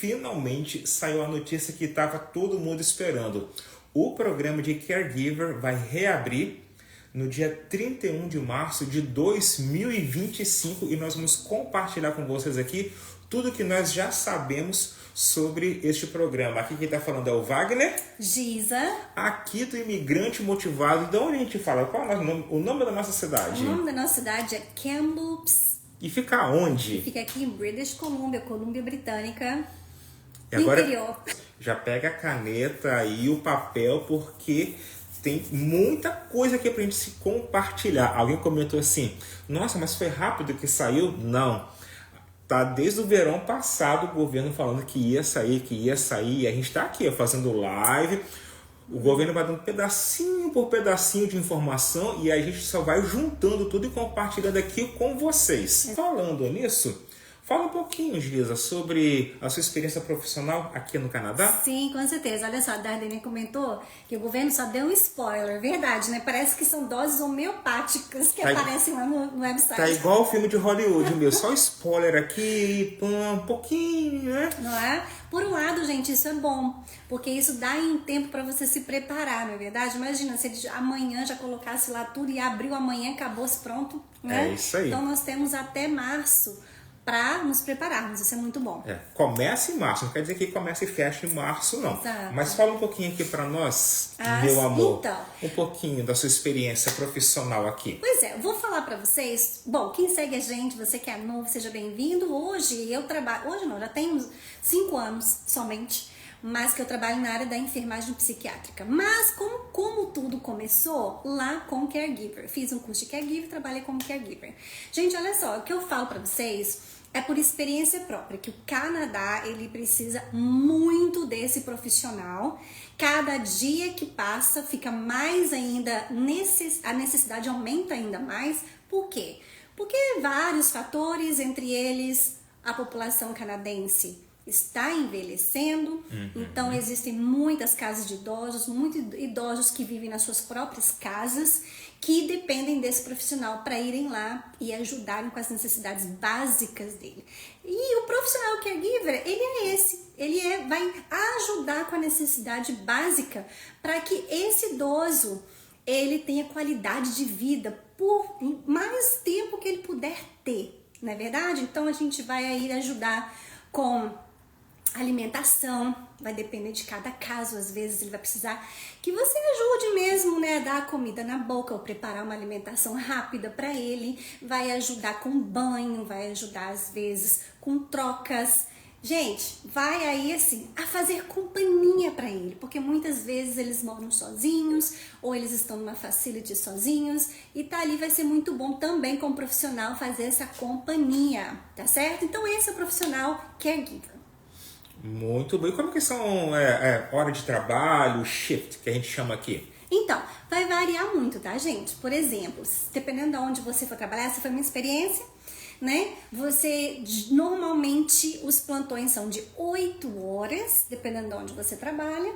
finalmente saiu a notícia que estava todo mundo esperando. O programa de Caregiver vai reabrir no dia 31 de março de 2025 e nós vamos compartilhar com vocês aqui tudo que nós já sabemos sobre este programa. Aqui quem está falando é o Wagner. Giza. Aqui do Imigrante Motivado. De onde a gente fala? Qual é o nome da nossa cidade? O nome da nossa cidade é Kamloops. E fica onde? Fica aqui em British Columbia, Colômbia Britânica. E agora, interior. Já pega a caneta e o papel, porque tem muita coisa aqui pra gente se compartilhar. Alguém comentou assim, nossa, mas foi rápido que saiu? Não. Tá desde o verão passado o governo falando que ia sair. E a gente tá aqui ó, fazendo live. O governo vai dando pedacinho por pedacinho de informação e a gente só vai juntando tudo e compartilhando aqui com vocês. Falando nisso, fala um pouquinho, Giza, sobre a sua experiência profissional aqui no Canadá. Sim, com certeza. Olha só, a Dardenne comentou que o governo só deu um spoiler. Verdade, né? Parece que são doses homeopáticas que aparecem lá no website. Tá igual o filme de Hollywood, meu. Só spoiler aqui, um pouquinho, né? Não é? Por um lado, gente, isso é bom, porque isso dá um tempo para você se preparar, não é verdade? Imagina, se ele amanhã já colocasse lá tudo e abriu amanhã, acabou-se, pronto, né? É isso aí. Então nós temos até março para nos prepararmos, isso é muito bom. Começa em março, não quer dizer que começa e fecha em março, não. Exato. Mas fala um pouquinho aqui para nós, meu amor, então, um pouquinho da sua experiência profissional aqui. Pois é, eu vou falar para vocês, bom, quem segue a gente, você que é novo, seja bem-vindo. Hoje eu trabalho, hoje não, já tenho 5 anos somente, mas que eu trabalho na área da enfermagem psiquiátrica. Mas como tudo começou lá com Caregiver, fiz um curso de Caregiver, trabalhei como Caregiver. Gente, olha só, o que eu falo para vocês é por experiência própria, que o Canadá, ele precisa muito desse profissional. Cada dia que passa, fica mais ainda, a necessidade aumenta ainda mais. Por quê? Porque vários fatores, entre eles a população canadense está envelhecendo, então existem muitas casas de idosos, muitos idosos que vivem nas suas próprias casas, que dependem desse profissional para irem lá e ajudarem com as necessidades básicas dele. E o profissional caregiver, ele é esse, vai ajudar com a necessidade básica para que esse idoso ele tenha qualidade de vida por mais tempo que ele puder ter, não é verdade? Então a gente vai aí ajudar com alimentação, vai depender de cada caso, às vezes ele vai precisar que você ajude mesmo, né, a dar a comida na boca ou preparar uma alimentação rápida para ele, vai ajudar com banho, vai ajudar às vezes com trocas. Gente, vai aí assim, a fazer companhia para ele, porque muitas vezes eles moram sozinhos ou eles estão numa facility sozinhos e tá ali, vai ser muito bom também como profissional fazer essa companhia, tá certo? Então esse é o profissional caregiver. Muito bem. E como que são hora de trabalho, shift, que a gente chama aqui? Então, vai variar muito, tá, gente? Por exemplo, dependendo de onde você for trabalhar, essa foi a minha experiência, né? Normalmente, os plantões são de 8 horas, dependendo de onde você trabalha.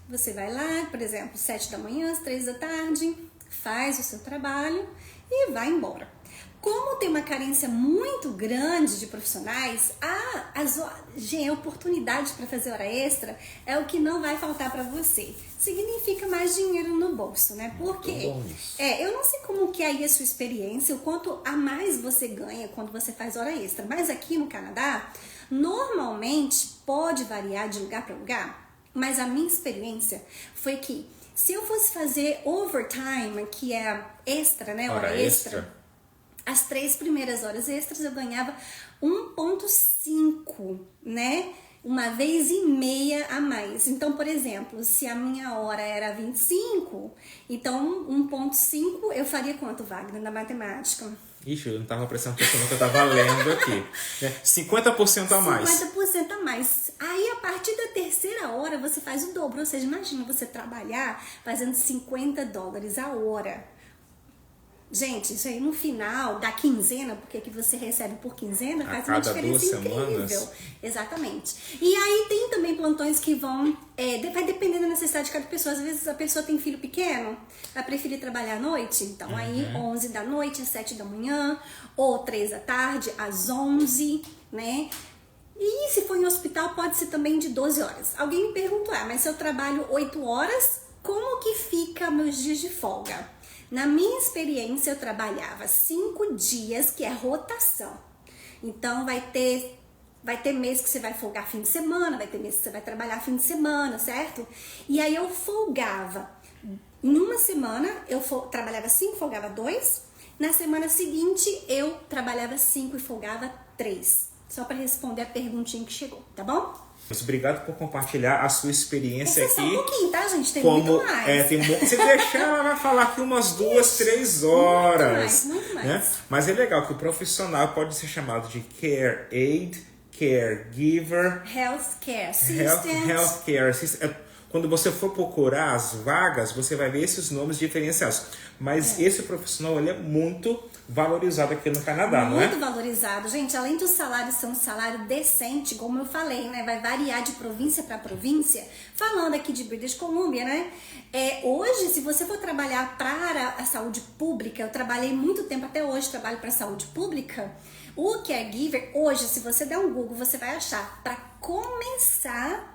Você vai lá, por exemplo, 7 da manhã, às 3 da tarde, faz o seu trabalho e vai embora. Como tem uma carência muito grande de profissionais, a oportunidade para fazer hora extra é o que não vai faltar para você. Significa mais dinheiro no bolso, né? Porque eu não sei como que é aí a sua experiência, o quanto a mais você ganha quando você faz hora extra. Mas aqui no Canadá, normalmente pode variar de lugar para lugar. Mas a minha experiência foi que se eu fosse fazer overtime, que é extra, né? Hora extra. As 3 primeiras horas extras eu ganhava 1,5, né? 1,5 vezes a mais. Então, por exemplo, se a minha hora era 25, então 1,5 eu faria quanto, Wagner, na matemática? Ixi, eu não estava prestando atenção no que eu estava lendo aqui. 50% a mais. 50% a mais. Aí, a partir da terceira hora, você faz o dobro. Ou seja, imagina você trabalhar fazendo $50 a hora. Gente, isso aí no final da quinzena, porque que você recebe por quinzena, faz uma diferença incrível. Exatamente. E aí tem também plantões que vão, vai depender da necessidade de cada pessoa. Às vezes a pessoa tem filho pequeno, vai preferir trabalhar à noite, então aí 11 da noite às 7 da manhã, ou 3 da tarde às 11, né? E se for em hospital, pode ser também de 12 horas. Alguém me perguntou, mas se eu trabalho 8 horas, como que fica meus dias de folga? Na minha experiência, eu trabalhava 5 dias, que é rotação. Então, vai ter mês que você vai folgar fim de semana, vai ter mês que você vai trabalhar fim de semana, certo? E aí eu folgava. Em uma semana, eu trabalhava 5, folgava 2. Na semana seguinte, eu trabalhava 5 e folgava 3. Só para responder a perguntinha que chegou, tá bom? Mas obrigado por compartilhar a sua experiência Esse aqui. é só um pouquinho, tá, gente? Tem muito mais. Se deixar, ela vai falar aqui umas 2, 3 horas. Muito mais. Né? Mas é legal que o profissional pode ser chamado de care aid, caregiver, Healthcare assistant. Healthcare assistant. Quando você for procurar as vagas, você vai ver esses nomes diferenciados. Mas esse profissional, ele é muito valorizado aqui no Canadá, não é? Muito valorizado. Gente, além do salário ser um salário decente, como eu falei, né? Vai variar de província para província. Falando aqui de British Columbia, né? Hoje, se você for trabalhar para a saúde pública, eu trabalhei muito tempo, até hoje trabalho para a saúde pública. O caregiver, hoje, se você der um Google, você vai achar, para começar,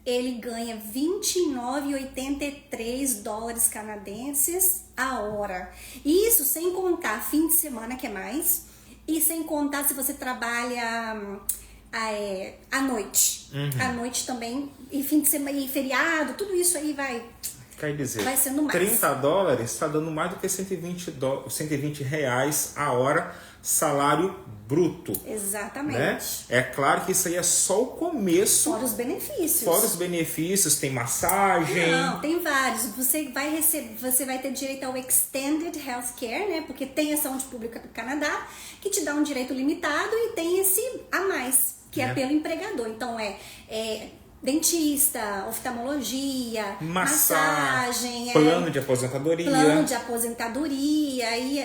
ele ganha 29,83 dólares canadenses a hora. Isso sem contar fim de semana, que é mais, e sem contar se você trabalha à noite. À noite também, e fim de semana, e feriado, tudo isso aí vai sendo mais. 30 dólares está dando mais do que 120 reais a hora, salário bruto. Exatamente. Né? É claro que isso aí é só o começo. Fora os benefícios. Fora os benefícios, tem massagem. Não, tem vários. Você vai ter direito ao Extended Healthcare, né? Porque tem a saúde pública do Canadá, que te dá um direito limitado, e tem esse a mais, que é pelo empregador. Então dentista, oftalmologia, massagem, plano de aposentadoria. E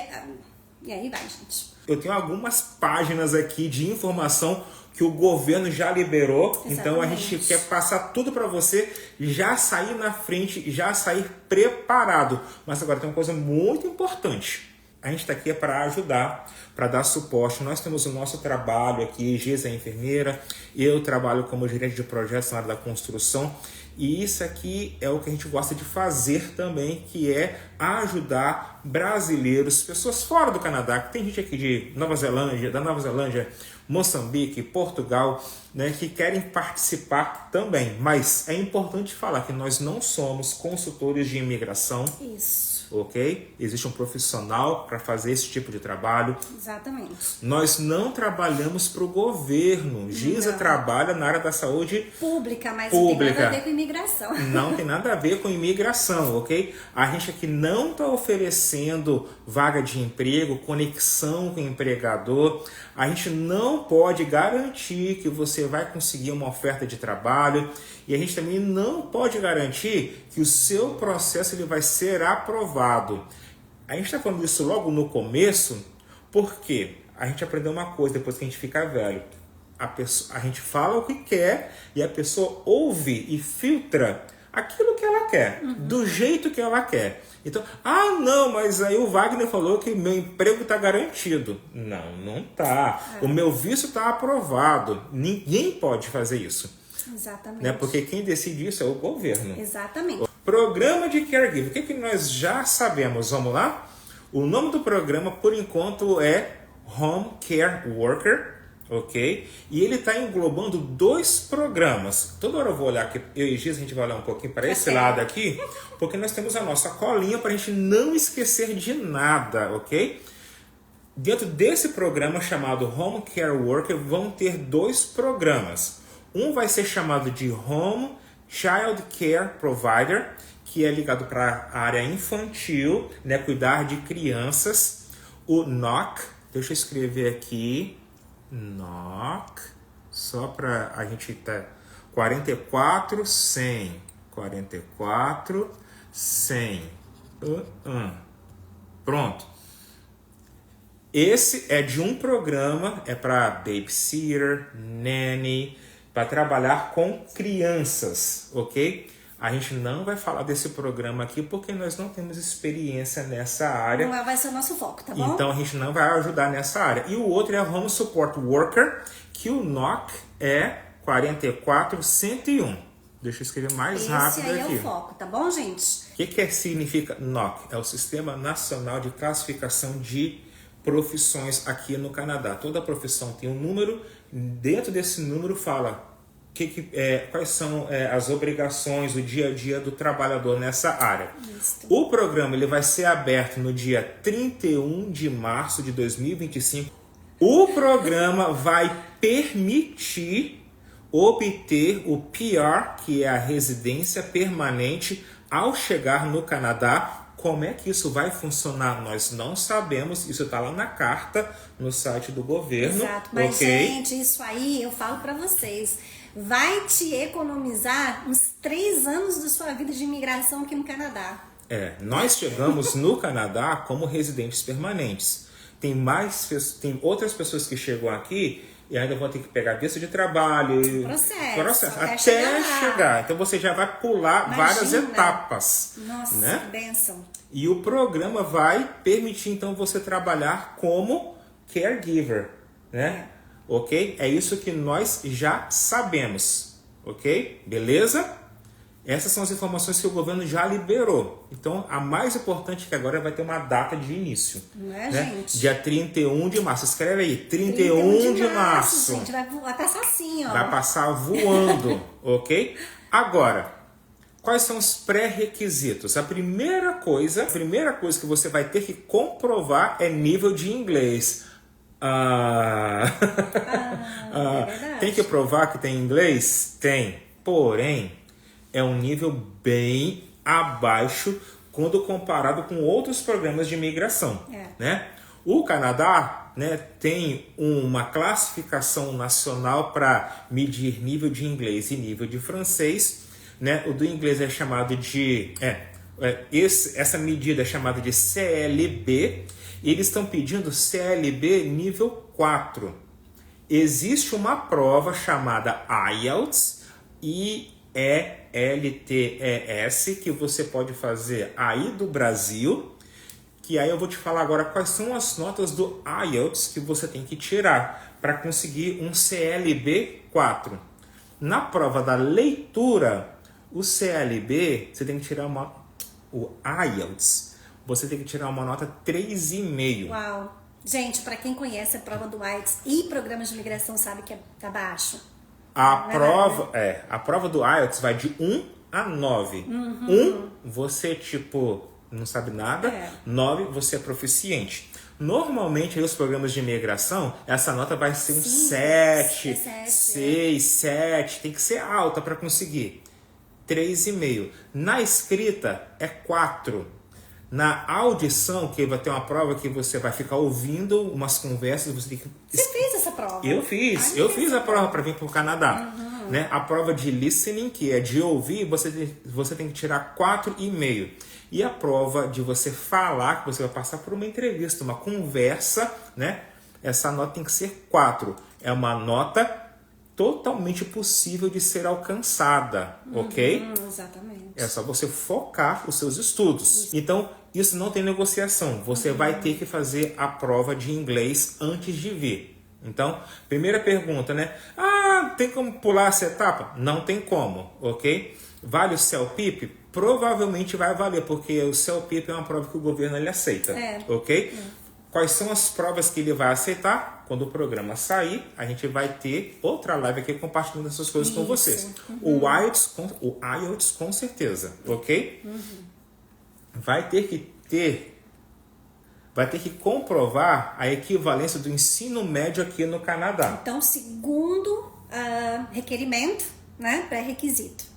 aí vai, gente. Eu tenho algumas páginas aqui de informação que o governo já liberou. Exatamente. Então a gente quer passar tudo para você, já sair na frente, já sair preparado. Mas agora tem uma coisa muito importante. A gente está aqui para ajudar, para dar suporte. Nós temos o nosso trabalho aqui, Geisa é enfermeira, eu trabalho como gerente de projetos na área da construção. E isso aqui é o que a gente gosta de fazer também, que é ajudar brasileiros, pessoas fora do Canadá, que tem gente aqui de Nova Zelândia, Moçambique, Portugal, né, que querem participar também. Mas é importante falar que nós não somos consultores de imigração. Isso. Ok? Existe um profissional para fazer esse tipo de trabalho. Exatamente. Nós não trabalhamos para o governo. Geisa trabalha na área da saúde pública, mas não tem nada a ver com imigração. Não tem nada a ver com imigração, ok? A gente aqui não está oferecendo vaga de emprego, conexão com o empregador. A gente não pode garantir que você vai conseguir uma oferta de trabalho. E a gente também não pode garantir que o seu processo ele vai ser aprovado. A gente está falando isso logo no começo, porque a gente aprendeu uma coisa depois que a gente fica velho. A gente fala o que quer e a pessoa ouve e filtra aquilo que ela quer, do jeito que ela quer. Então, não, mas aí o Wagner falou que meu emprego está garantido. Não está. O meu visto está aprovado. Ninguém pode fazer isso. Exatamente. Né? Porque quem decide isso é o governo. Exatamente. Programa de caregiver. O que nós já sabemos? Vamos lá? O nome do programa, por enquanto, é Home Care Worker. Ok? E ele está englobando 2 programas. Toda hora eu vou olhar aqui, eu e Giz, a gente vai olhar um pouquinho para esse lado aqui, porque nós temos a nossa colinha para a gente não esquecer de nada, ok? Dentro desse programa chamado Home Care Worker, vão ter 2 programas. Um vai ser chamado de Home Child Care Provider, que é ligado para a área infantil, né, cuidar de crianças. O NOC, deixa eu escrever aqui, NOC, só para a gente tá 44,100. Pronto. Esse é de um programa, é para babysitter, nanny, para trabalhar com crianças, ok? A gente não vai falar desse programa aqui porque nós não temos experiência nessa área. Não vai ser o nosso foco, tá bom? Então a gente não vai ajudar nessa área. E o outro é o Home Support Worker, que o NOC é 44101. Deixa eu escrever mais rápido aqui. Esse aí é o foco, tá bom, gente? O que significa NOC? É o Sistema Nacional de Classificação de Profissões aqui no Canadá. Toda profissão tem um número, dentro desse número fala quais são as obrigações, o dia a dia do trabalhador nessa área. Isso. O programa ele vai ser aberto no dia 31 de março de 2025. O programa vai permitir obter o PR, que é a residência permanente, ao chegar no Canadá. Como é que isso vai funcionar? Nós não sabemos, isso está lá na carta, no site do governo. Exato, mas okay? Gente, isso aí eu falo para vocês, vai te economizar uns 3 anos da sua vida de imigração aqui no Canadá. Nós chegamos no Canadá como residentes permanentes. Tem outras pessoas que chegam aqui e ainda vão ter que pegar visto de trabalho. Processo até chegar. Então você já vai pular várias etapas. Nossa, né? Que bênção. E o programa vai permitir então você trabalhar como caregiver, né? Ok? É isso que nós já sabemos. Ok? Beleza? Essas são as informações que o governo já liberou. Então, a mais importante é que agora vai ter uma data de início. Não é, né? gente? Dia 31 de março. Escreve aí, 31 de março. Gente, vai passar assim, ó. Vai passar voando, ok? Agora, quais são os pré-requisitos? A primeira coisa que você vai ter que comprovar é nível de inglês. É verdade. Tem que provar que tem inglês? Tem. Porém, é um nível bem abaixo quando comparado com outros programas de imigração. Né? O Canadá, né, tem uma classificação nacional para medir nível de inglês e nível de francês. Né? O do inglês é chamado de... essa medida é chamada de CLB. E eles estão pedindo CLB nível 4. Existe uma prova chamada IELTS e LTES que você pode fazer aí do Brasil, que aí eu vou te falar agora quais são as notas do IELTS que você tem que tirar para conseguir um CLB 4. Na prova da leitura, o CLB, você tem que tirar o IELTS, você tem que tirar uma nota 3,5. Uau! Gente, para quem conhece a prova do IELTS e programas de imigração sabe que tá baixo. A prova do IELTS vai de 1 a 9. 1, você, não sabe nada. 9, você é proficiente. Normalmente, aí, os programas de imigração, essa nota vai ser um 7, 6, 7. Tem que ser alta para conseguir. 3,5. Na escrita, é 4. Na audição, que vai ter uma prova que você vai ficar ouvindo umas conversas, você tem que... Você fez essa prova? Eu fiz a prova para vir para o Canadá. Né? A prova de listening, que é de ouvir, você tem que tirar 4,5. E a prova de você falar, que você vai passar por uma entrevista, uma conversa, né? Essa nota tem que ser 4. É uma nota totalmente possível de ser alcançada, ok? Exatamente. É só você focar os seus estudos. Isso. Então, isso não tem negociação. Você vai ter que fazer a prova de inglês antes de vir. Então, primeira pergunta, né? Tem como pular essa etapa? Não tem como, ok? Vale o CELPIP? Provavelmente vai valer, porque o CELPIP é uma prova que o governo ele aceita, ok? Quais são as provas que ele vai aceitar? Quando o programa sair, a gente vai ter outra live aqui compartilhando essas coisas com vocês. O IELTS com certeza, ok? Vai ter que comprovar a equivalência do ensino médio aqui no Canadá. Então, segundo requerimento, né, pré-requisito.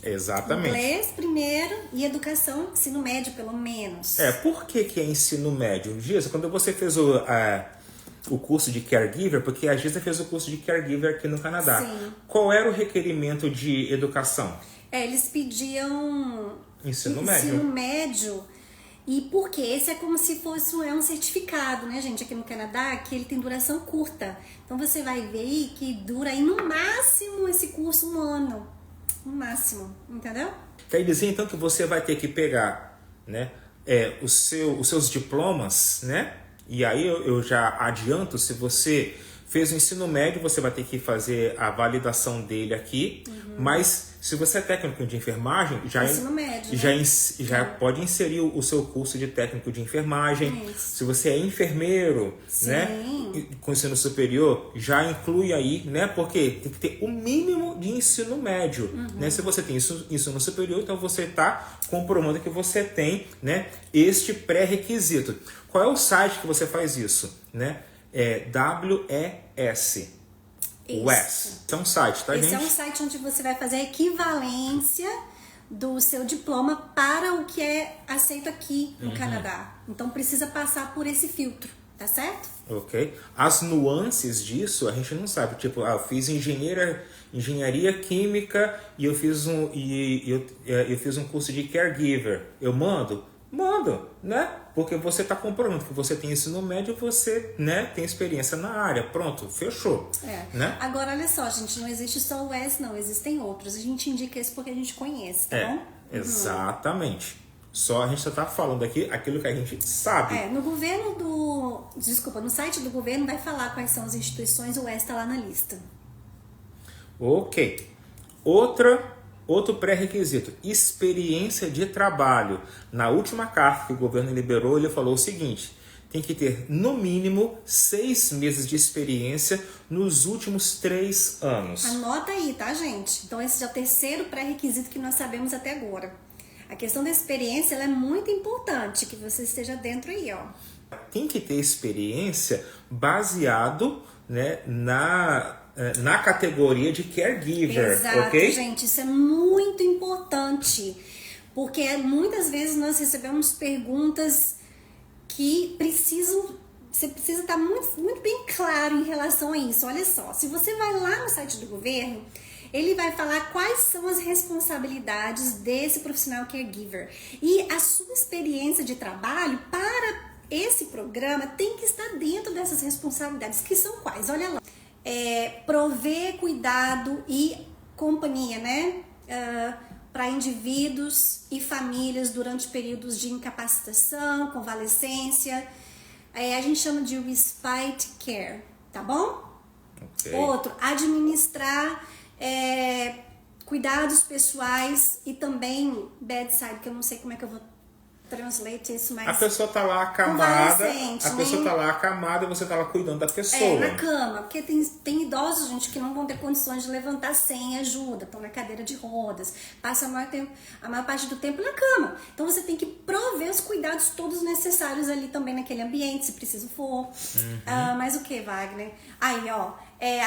Exatamente. Inglês primeiro e educação, ensino médio pelo menos. Por que é ensino médio? Giza, quando você fez o curso de caregiver, porque a Giza fez o curso de caregiver aqui no Canadá. Sim. Qual era o requerimento de educação? Eles pediam ensino médio. E porque esse é como se fosse um certificado, né, gente, aqui no Canadá, que ele tem duração curta. Então você vai ver aí que dura aí no máximo esse curso 1 ano. No máximo, entendeu? Quer dizer então que você vai ter que pegar, né, os seus diplomas, né? E aí eu já adianto, se você Fez o ensino médio, você vai ter que fazer a validação dele aqui, mas se você é técnico de enfermagem, Ensino médio, né? já pode inserir o seu curso de técnico de enfermagem. Isso. Se você é enfermeiro, né, com ensino superior, já inclui aí, né, porque tem que ter o mínimo de ensino médio, né? Se você tem ensino superior, então você está comprovando que você tem, né, este pré-requisito. Qual é o site que você faz isso, né? É WES. WES. Esse é um site, tá, gente? Esse é um site onde você vai fazer a equivalência do seu diploma para o que é aceito aqui no Canadá. Então precisa passar por esse filtro, tá certo? Ok. As nuances disso a gente não sabe. Tipo, eu fiz engenharia química e eu fiz eu fiz um curso de caregiver. Eu mando, né? Porque você está comprovando que você tem ensino médio, você, né, tem experiência na área. Pronto, fechou. Né? Agora, olha só, gente, não existe só o S, não. Existem outros. A gente indica esse porque a gente conhece, tá bom? Exatamente. Só a gente só tá falando aqui aquilo que a gente sabe. No governo no site do governo vai falar quais são as instituições, o S tá lá na lista. Ok. Outro pré-requisito, experiência de trabalho. Na última carta que o governo liberou, ele falou o seguinte: tem que ter no mínimo 6 meses de experiência nos últimos 3 anos. Anota aí, tá, gente? Então esse já é o terceiro pré-requisito que nós sabemos até agora. A questão da experiência, ela é muito importante, que você esteja dentro aí, ó. Tem que ter experiência baseado, né, na categoria de caregiver. Exato, ok? gente, isso é muito importante, porque muitas vezes nós recebemos perguntas que você precisa estar muito bem claro em relação a isso. Olha só, se você vai lá no site do governo, ele vai falar quais são as responsabilidades desse profissional caregiver. E a sua experiência de trabalho para esse programa tem que estar dentro dessas responsabilidades, que são quais? Olha lá. Prover cuidado e companhia, né? Para indivíduos e famílias durante períodos de incapacitação, convalescência. A gente chama de respite care, tá bom? Okay. Outro, administrar cuidados pessoais e também bedside, que eu não sei como é que eu vou translate isso, mas... A pessoa tá lá acamada, e você tá lá cuidando da pessoa. Na cama, porque tem idosos, gente, que não vão ter condições de levantar sem ajuda, estão na cadeira de rodas, passa a maior parte do tempo na cama. Então você tem que prover os cuidados todos necessários ali também naquele ambiente, se preciso for. Mas o que, Wagner? Aí, ó,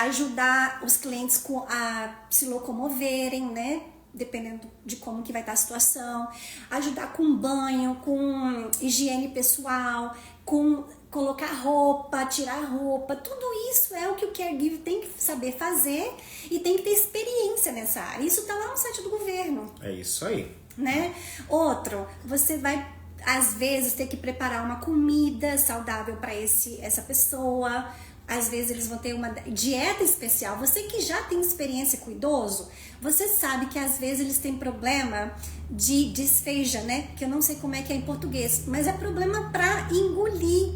ajudar os clientes a se locomoverem, né? Dependendo de como que vai estar a situação, ajudar com banho, com higiene pessoal, com colocar roupa, tirar roupa, tudo isso é o que o caregiver tem que saber fazer e tem que ter experiência nessa área. Isso tá lá no site do governo. É isso aí. Né? Outro, você vai às vezes ter que preparar uma comida saudável para essa pessoa. Às vezes eles vão ter uma dieta especial. Você que já tem experiência com idoso, você sabe que às vezes eles têm problema de disfagia, né? Que eu não sei como é que é em português, mas é problema para engolir,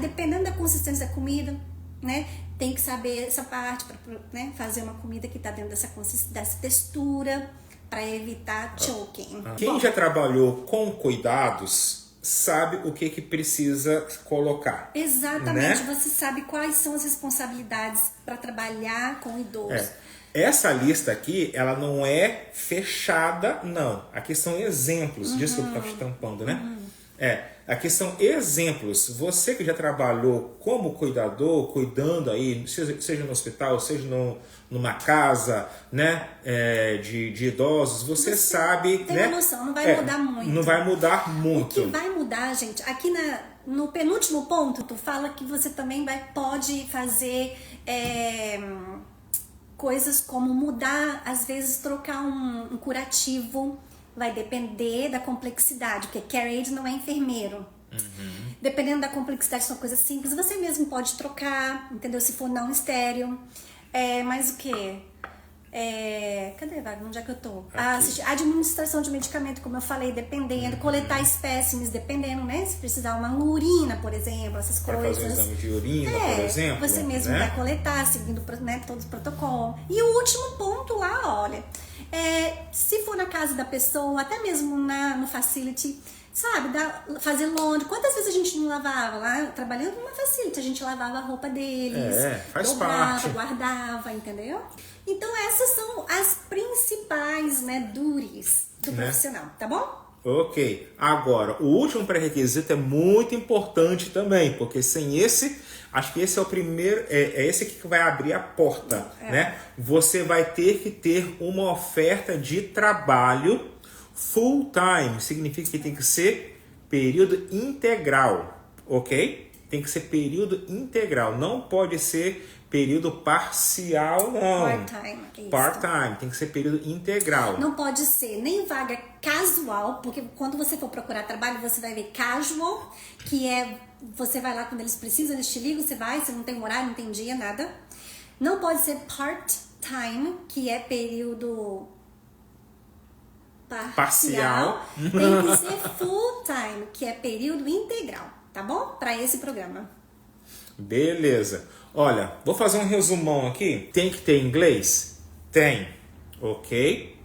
dependendo da consistência da comida, né? Tem que saber essa parte para, né, fazer uma comida que tá dentro dessa textura para evitar choking. Quem já trabalhou com cuidados sabe o que precisa colocar. Exatamente, né? Você sabe quais são as responsabilidades para trabalhar com idoso. Essa lista aqui, ela não é fechada, não. Aqui são exemplos. Desculpa estar te tampando, né? Aqui são exemplos. Você que já trabalhou como cuidador, cuidando aí, seja no hospital, seja numa casa, né, de idosos, você sabe... Tem né, uma noção, não vai mudar muito. Não vai mudar muito. O que vai mudar, gente, aqui no penúltimo ponto, tu fala que você também pode fazer coisas como mudar, às vezes trocar um curativo. Vai depender da complexidade, porque care aid não é enfermeiro. Dependendo da complexidade, são coisas simples. Você mesmo pode trocar, entendeu? Se for não estéreo. Mas o quê? Cadê, Wagner? Onde é que eu tô? Aqui. Administração de medicamento, como eu falei, dependendo. Coletar espécimes, dependendo, né? Se precisar uma urina, por exemplo, essas Para coisas. fazer um exame de urina, por exemplo. Você mesmo né? vai coletar, seguindo, né, todos os protocolos. E o último ponto lá, olha, se for na casa da pessoa, até mesmo no facility, sabe, fazer laundry. Quantas vezes a gente não lavava lá, trabalhando numa facility, a gente lavava a roupa deles, faz dobrava, parte. guardava, entendeu? Então essas são as principais, né, duties do profissional, tá bom? Ok. Agora, o último pré-requisito é muito importante também, porque sem esse, acho que esse é o primeiro, é esse aqui que vai abrir a porta, né? Você vai ter que ter uma oferta de trabalho full time, significa que tem que ser período integral, ok? Tem que ser período integral, não pode ser período parcial, não. Part-time. Part-time, tem que ser período integral. Não pode ser nem vaga casual, porque quando você for procurar trabalho, você vai ver casual, que você vai lá quando eles precisam, eles te ligam, você vai, você não tem horário, não tem dia, nada. Não pode ser part-time, que é período parcial. Tem que ser full-time, que é período integral, tá bom? Para esse programa. Beleza. Olha, vou fazer um resumão aqui. Tem que ter inglês? Tem. Ok?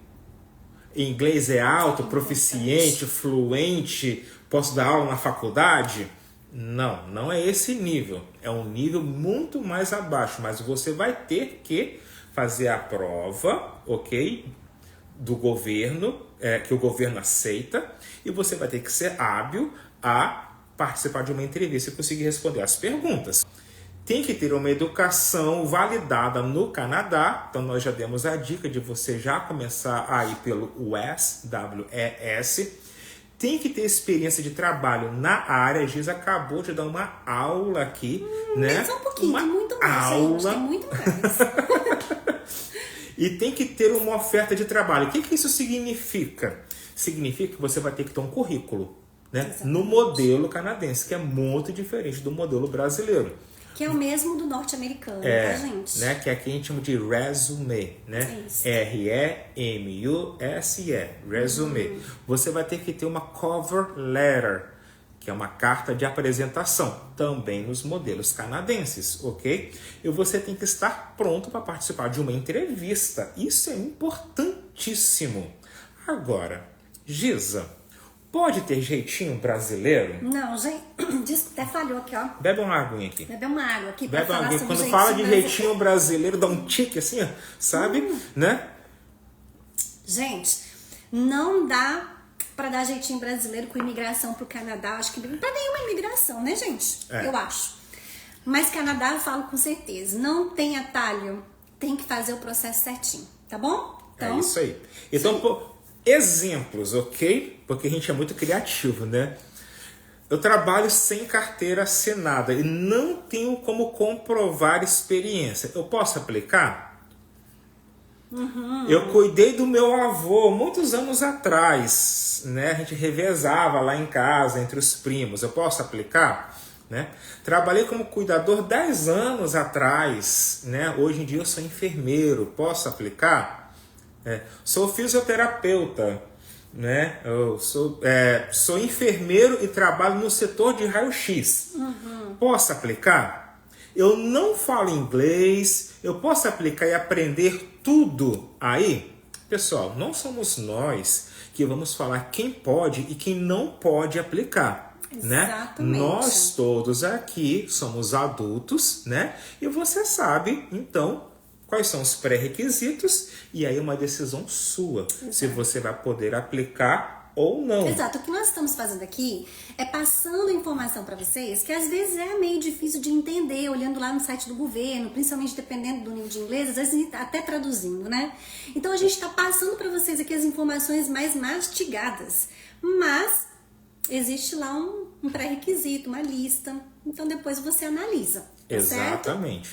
Inglês é alto, proficiente, fluente, posso dar aula na faculdade? Não, não é esse nível. É um nível muito mais abaixo, mas você vai ter que fazer a prova, ok? Do governo, que o governo aceita, e você vai ter que ser hábil a participar de uma entrevista e conseguir responder as perguntas. Tem que ter uma educação validada no Canadá, então nós já demos a dica de você já começar a ir pelo WES. Tem que ter experiência de trabalho na área. A Giza acabou de dar uma aula aqui, né? Só um pouquinho, uma tem muito mais, aula. gente, tem muito mais. E tem que ter uma oferta de trabalho. O que isso significa? Significa que você vai ter que ter um currículo, né? No modelo canadense, que é muito diferente do modelo brasileiro. Que é o mesmo do norte-americano, tá, gente? Né? Que aqui a gente chama de resume, né? R-E-M-U-S-E, resume. Você vai ter que ter uma cover letter, que é uma carta de apresentação, também nos modelos canadenses, ok? E você tem que estar pronto para participar de uma entrevista. Isso é importantíssimo. Agora, Giza, pode ter jeitinho brasileiro? Não, gente, até falhou aqui, ó. Bebe uma aguinha aqui. Bebe uma água aqui Bebe pra uma falar aguinha. sobre Quando fala de jeitinho brasileiro, dá um tique assim, ó, sabe? Né? Gente, não dá pra dar jeitinho brasileiro com imigração pro Canadá. Acho que pra nenhuma imigração, né, gente? Eu acho. Mas Canadá eu falo com certeza. Não tem atalho. Tem que fazer o processo certinho, tá bom? Então, é isso aí. Então, exemplos, ok? Porque a gente é muito criativo, né? Eu trabalho sem carteira assinada e não tenho como comprovar experiência. Eu posso aplicar? Eu cuidei do meu avô muitos anos atrás, né? A gente revezava lá em casa entre os primos. Eu posso aplicar? Né? Trabalhei como cuidador 10 anos atrás, né? Hoje em dia eu sou enfermeiro. Posso aplicar? Sou fisioterapeuta, né? Eu sou enfermeiro e trabalho no setor de raio-x. Posso aplicar? Eu não falo inglês, eu posso aplicar e aprender tudo aí? Pessoal, não somos nós que vamos falar quem pode e quem não pode aplicar. Né? Nós todos aqui somos adultos, né? E você sabe, então, quais são os pré-requisitos, e aí é uma decisão sua, se você vai poder aplicar ou não. Exato. O que nós estamos fazendo aqui é passando informação para vocês que às vezes é meio difícil de entender, olhando lá no site do governo, principalmente dependendo do nível de inglês, às vezes até traduzindo, né? Então a gente está passando para vocês aqui as informações mais mastigadas, mas existe lá um pré-requisito, uma lista, então depois você analisa. Tá Exatamente. Certo?